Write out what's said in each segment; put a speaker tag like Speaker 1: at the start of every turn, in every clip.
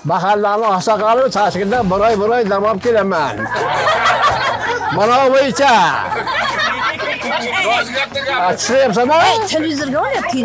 Speaker 1: Mahallani oqsoqoli Toshkentda bir oy dam olib kelaman. Mana bo'yicha. Tushunyapsanmi?
Speaker 2: Televizorga olyapti.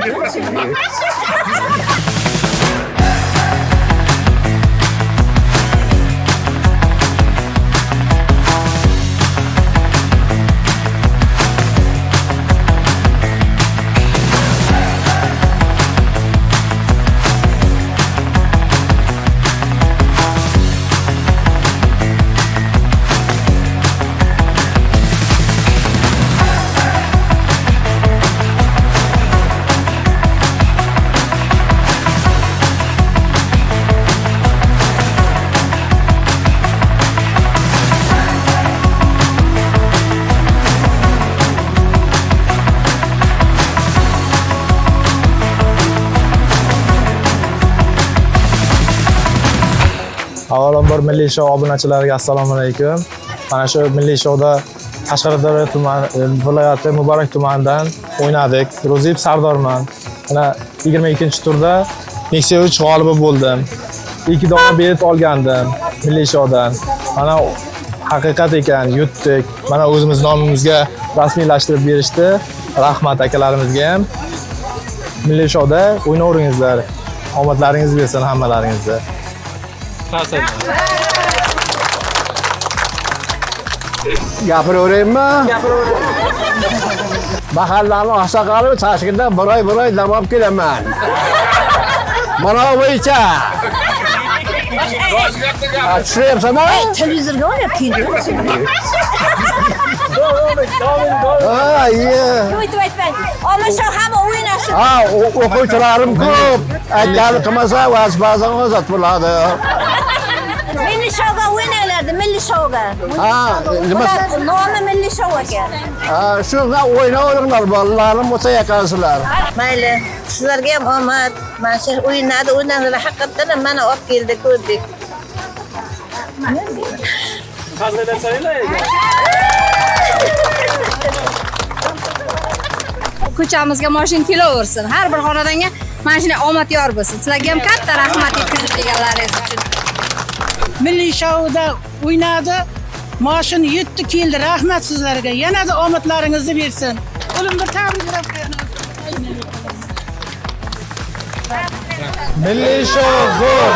Speaker 3: Avvalambor Milliy show obunachilariga assalomu alaykum. Mana shu Milliy showda Qashqadaryo tumani viloyati Muborak tumanidan o'ynadik. Ro'zib Sardorman. Mana 22-turda Nexia 3 g'olibi bo'ldim. 2 dona bilet olgandim Milliy showdan. Mana haqiqat ekan, yutdik. Mana o'zimiz nomimizga rasmiylashtirib berishdi. Rahmat akalarimizga ham. Milliy showda o'ynayveringizlar. Omadlaringiz bersin hammalaringizga.
Speaker 1: Gapiraveraymi? Mahallani oqsoqoli Toshkentda bir oy dam olib kelaman. Mana bo'yicha. Tushunyapsanmi?
Speaker 2: Televizorga olyapti. Aytmang. Olisho hamma o'ynashsin.
Speaker 1: O'quvchilarim ko'p. Aytgani qilmasa vazifasini o'zat bo'ladi.
Speaker 2: Milliy showga o'ynaylardi, milliy showga.
Speaker 1: Nima?
Speaker 2: Nomi milliy show ekan.
Speaker 1: Shunga o'ynayveringlar, bolalarim o'ta yaqansizlar.
Speaker 2: Mayli, sizlarga ham omad. Mana shu o'yinlarni haqiqatan mana olib keldik, ko'rdik.
Speaker 4: Ko'chamizga mashina kelaversin. Har bir xonadonga mashina omad yor bo'lsin. Sizlarga ham katta rahmat yetkazib berganlaringiz uchun.
Speaker 5: Milliy shouda o'ynadi. Mashina yetdi keldi. Rahmat sizlarga. Yanada omadlaringizni bersin. O'limni tabriklab qo'yamiz.
Speaker 3: Milliy show zo'r.